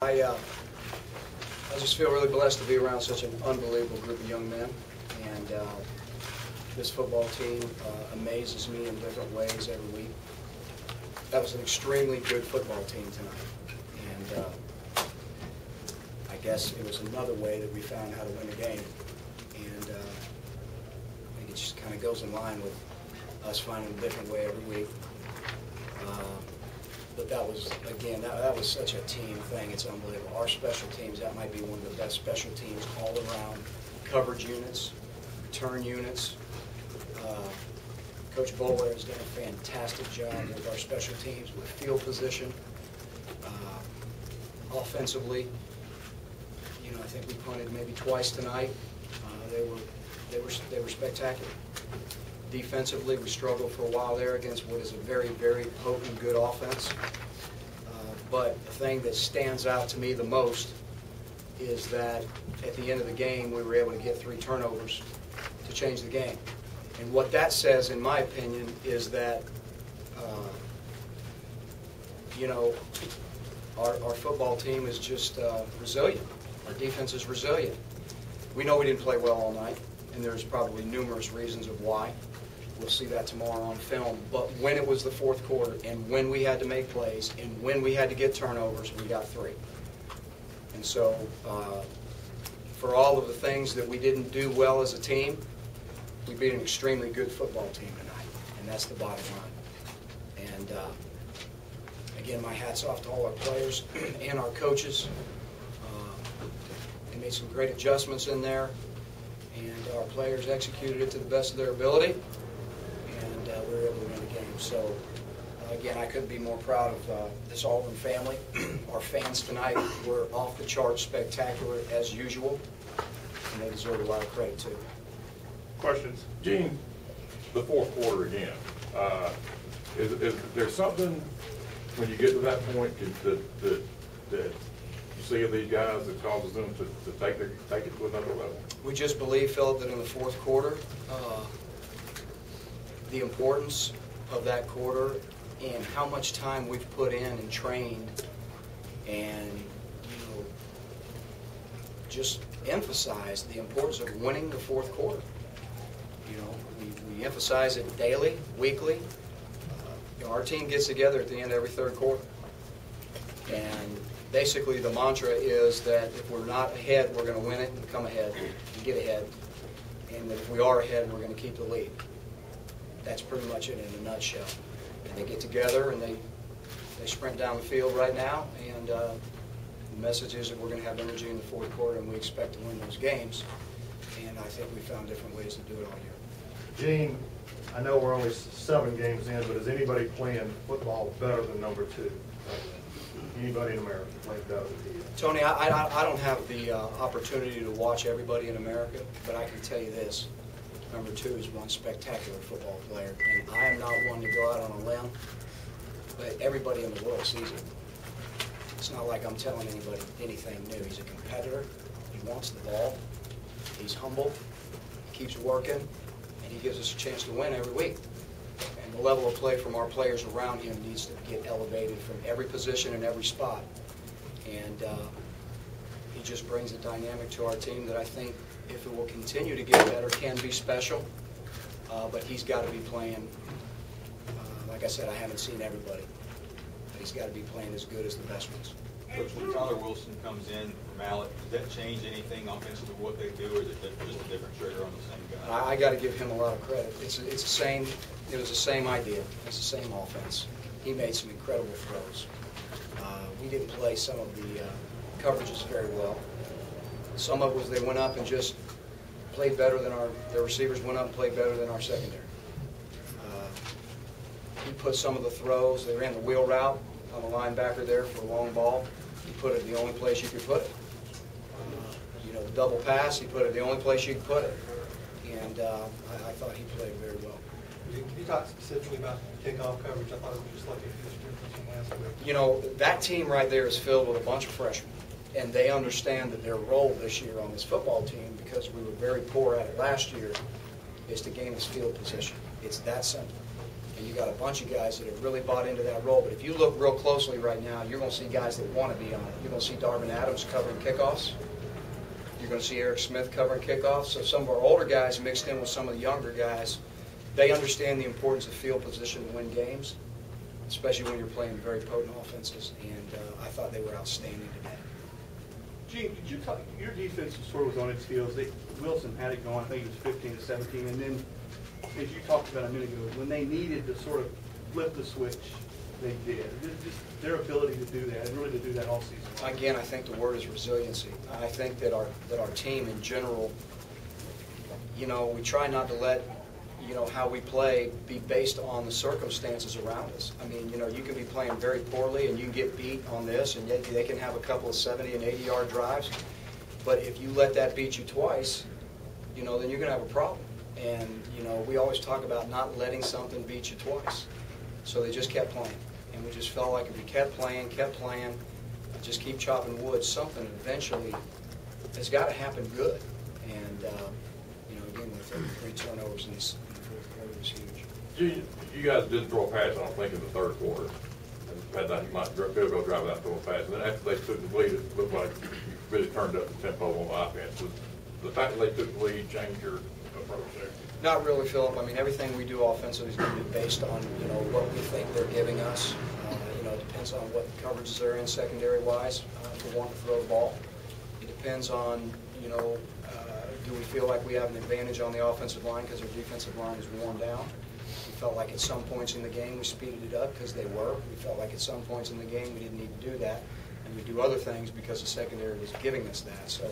I just feel really blessed to be around such an unbelievable group of young men, and this football team amazes me in different ways every week. That was an extremely good football team tonight, and I guess it was another way that we found how to win the game, and I think it just kind of goes in line with us finding a different way every week. But that was, again, that was such a team thing. It's unbelievable. Our special teams, that might be one of the best special teams all around. Coverage units, return units. Coach Bowler has done a fantastic job with our special teams, with field position. Offensively, you know, I think we punted maybe twice tonight. They were spectacular. Defensively, we struggled for a while there against what is a very, very potent, good offense. But the thing that stands out to me the most is that at the end of the game, we were able to get 3 turnovers to change the game. And what that says, in my opinion, is that, you know, our football team is just resilient. Our defense is resilient. We know we didn't play well all night, and there's probably numerous reasons of why. We'll see that tomorrow on film. But when it was the fourth quarter, and when we had to make plays, and when we had to get turnovers, we got 3. And so, for all of the things that we didn't do well as a team, we beat an extremely good football team tonight, and that's the bottom line. And again, my hat's off to all our players and our coaches. They made some great adjustments in there, and our players executed it to the best of their ability, and we were able to win the game. So, again, I couldn't be more proud of this Auburn family. Our fans tonight were off the charts spectacular as usual, and they deserve a lot of credit too. Questions? Gene, the fourth quarter again. Is there something when you get to that point that you see in these guys that causes them to take it to another level? We just believe, Philip, that in the fourth quarter, the importance of that quarter and how much time we've put in and trained and, you know, just emphasize the importance of winning the fourth quarter. You know, we emphasize it daily, weekly. You know, our team gets together at the end of every third quarter. And basically the mantra is that if we're not ahead, we're going to win it and come ahead and get ahead. And that if we are ahead, we're going to keep the lead. That's pretty much it in a nutshell. And they get together and they sprint down the field right now. And the message is that we're going to have energy in the fourth quarter, and we expect to win those games. And I think we found different ways to do it all year. Gene, I know we're only 7 games in, but is anybody playing football better than number 2? Anybody in America playing better than he is? Tony, I don't have the opportunity to watch everybody in America, but I can tell you this. Number 2 is one spectacular football player, and I am not one to go out on a limb, but everybody in the world sees it. It's not like I'm telling anybody anything new. He's a competitor. He wants the ball. He's humble. He keeps working, and he gives us a chance to win every week. And the level of play from our players around him needs to get elevated from every position and every spot. And he just brings a dynamic to our team that I think, if it will continue to get better, can be special. But he's got to be playing, like I said, I haven't seen everybody, but he's got to be playing as good as the best ones. Coach, when Tyler Wilson comes in from Mallet, does that change anything offensively what they do, or is it just a different trigger on the same guy? I got to give him a lot of credit. It's the same. It was the same idea. It's the same offense. He made some incredible throws. We didn't play some of the coverages very well. Some of it was they went up and just played better than their receivers went up and played better than our secondary. He put some of the throws. They ran the wheel route on the linebacker there for a long ball. He put it the only place you could put it. You know, the double pass, he put it the only place you could put it. And I thought he played very well. Can you talk specifically about kickoff coverage? I thought it was just like a huge difference from last week. You know, that team right there is filled with a bunch of freshmen. And they understand that their role this year on this football team, because we were very poor at it last year, is to gain us field position. It's that simple. And and you got a bunch of guys that have really bought into that role. But if you look real closely right now, you're going to see guys that want to be on it. You're going to see Darvin Adams covering kickoffs. You're going to see Eric Smith covering kickoffs. So some of our older guys mixed in with some of the younger guys, they understand the importance of field position to win games, especially when you're playing very potent offenses. And I thought they were outstanding today. Gene, did you talk, your defense sort of was on its heels. Wilson had it going, I think it was 15 to 17, and then, as you talked about a minute ago, when they needed to sort of flip the switch, they did. Just their ability to do that, and really to do that all season long. Again, I think the word is resiliency. I think that our team in general, you know, we try not to let, you know, how we play be based on the circumstances around us. I mean, you know, you can be playing very poorly and you can get beat on this, and yet they can have a couple of 70 and 80-yard drives. But if you let that beat you twice, you know, then you're going to have a problem. And, you know, we always talk about not letting something beat you twice. So they just kept playing. And we just felt like if we kept playing, just keep chopping wood, something eventually has got to happen good. And, you know, again, with 33 turnovers in the fourth quarter was huge. You guys did throw a pass, I don't think, in the third quarter. And that you might go drive without throwing a pass. And then after they took the lead, it looked like you really turned up the tempo on the offense. Was the fact that they took the lead change your approach there? Not really, Philip. I mean, everything we do offensively is going to be based on, you know, what we think they're giving us. You know, it depends on what coverages they're in secondary-wise if we want to throw the ball. It depends on, you know, do we feel like we have an advantage on the offensive line because our defensive line is worn down. We felt like at some points in the game we speeded it up because they were. We felt like at some points in the game we didn't need to do that, and we do other things because the secondary was giving us that. So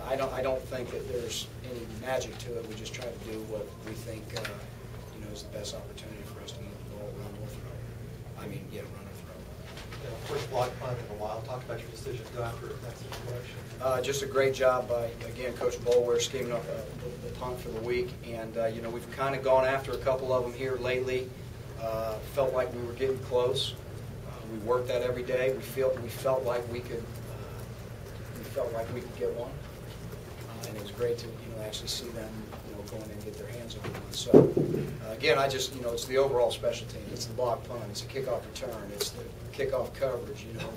I don't think that there's any magic to it. We just try to do what we think you know, is the best opportunity for us to move the ball, run or throw. I mean, yeah, run or throw. First block punt in a while. Talk about your decision to go after it in that situation. Just a great job by, again, Coach Boulware scheming up the punt for the week. And, you know, we've kind of gone after a couple of them here lately. Felt like we were getting close. We worked that every day. We felt like we could get one. And it was great to, you know, actually see them, you know, go in and get their hands on one. So, again, you know, it's the overall special team. It's the block punt. It's a kickoff return. It's the kickoff coverage, you know.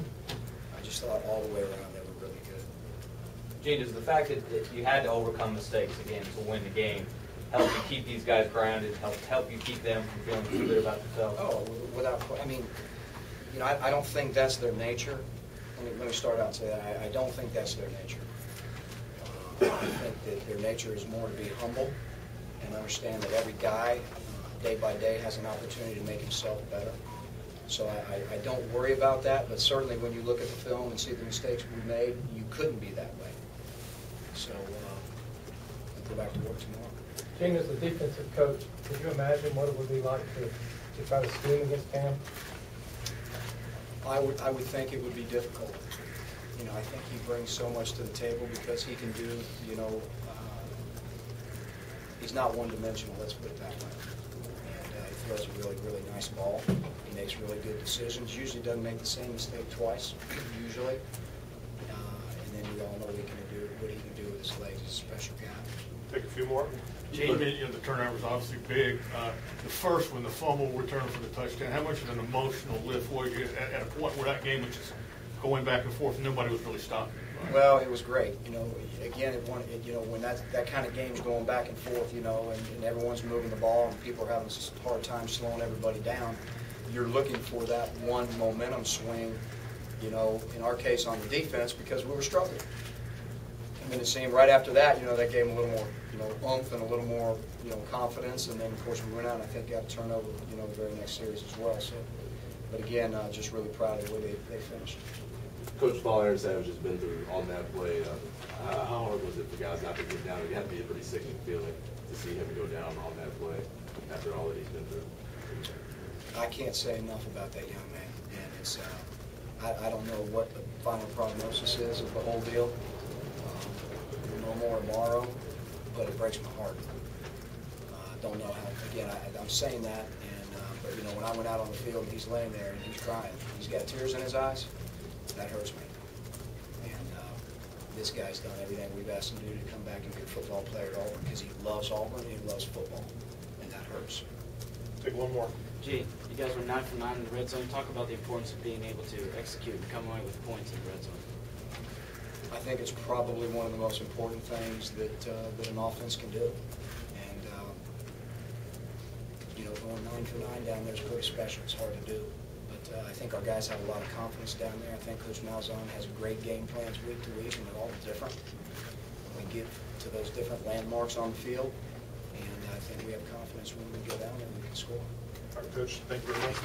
I just thought all the way around they were really good. Gene, does the fact that you had to overcome mistakes again to win the game help you keep these guys grounded, help you keep them from feeling good about themselves? Oh, without, I mean, you know, I don't think that's their nature. Let me start out and say that. I don't think that's their nature. I think that their nature is more to be humble and understand that every guy, day by day, has an opportunity to make himself better. So I don't worry about that, but certainly when you look at the film and see the mistakes we made, you couldn't be that way. So I'll go back to work tomorrow. Gene, as a defensive coach, could you imagine what it would be like to try to scheme against Cam? I would think it would be difficult. You know, I think he brings so much to the table because he can do, you know, he's not one-dimensional, let's put it that way. And he throws a really, really nice ball. He makes really good decisions. Usually doesn't make the same mistake twice, usually. And then we all know what he can do with his legs. He's a special guy. Take a few more. You know, the turnover's obviously big. The first one, the fumble return for the touchdown, how much of an emotional lift was you at a point where that game was just going back and forth and nobody was really stopping it? Right? Well, it was great. You know, again, you know, when that kind of game's going back and forth, you know, and everyone's moving the ball and people are having a hard time slowing everybody down, you're looking for that one momentum swing, you know, in our case on the defense because we were struggling. And then it seemed right after that, you know, that gave them a little more, you know, oomph and a little more, you know, confidence. And then, of course, we went out and I think got a turnover, you know, the very next series as well. So, but again, just really proud of the way they finished. Coach Paul Aaron Savage has been through on that play. How hard was it for guys not to get down? It had to be a pretty sickening feeling to see him go down on that play after all that he's been through. I can't say enough about that young man. And it's, I don't know what the final prognosis is of the whole deal. No more tomorrow, but it breaks my heart. Don't know how. Again, I'm saying that, and but you know, when I went out on the field and he's laying there and he's crying, he's got tears in his eyes. That hurts me. And this guy's done everything we've asked him to do to come back and be a football player at Auburn because he loves Auburn and he loves football, and that hurts. Take one more. Gene, you guys were 9 for 9 in the red zone. Talk about the importance of being able to execute and come away with points in the red zone. I think it's probably one of the most important things that an offense can do. And, going 9 for 9 down there is pretty special. It's hard to do. But I think our guys have a lot of confidence down there. I think Coach Malzahn has great game plans week to week, and they're all different. We get to those different landmarks on the field, and I think we have confidence when we go down there and we can score. All right, Coach, thank you very much.